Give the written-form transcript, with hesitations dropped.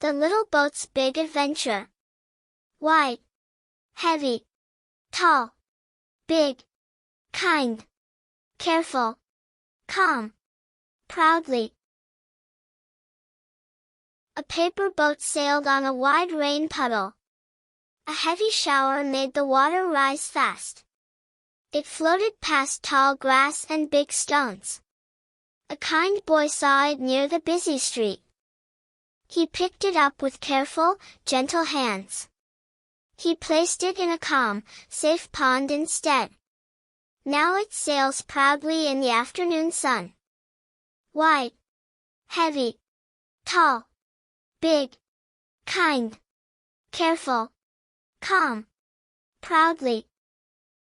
The little boat's big adventure. Wide, heavy, tall, big, kind, careful, calm, proudly. A paper boat sailed on a wide rain puddle. A heavy shower made the water rise fast. It floated past tall grass and big stones. A kind boy saw it near the busy street. He picked it up with careful, gentle hands. He placed it in a calm, safe pond instead. Now it sails proudly in the afternoon sun. Wide, heavy, tall, big, kind, careful, calm, proudly.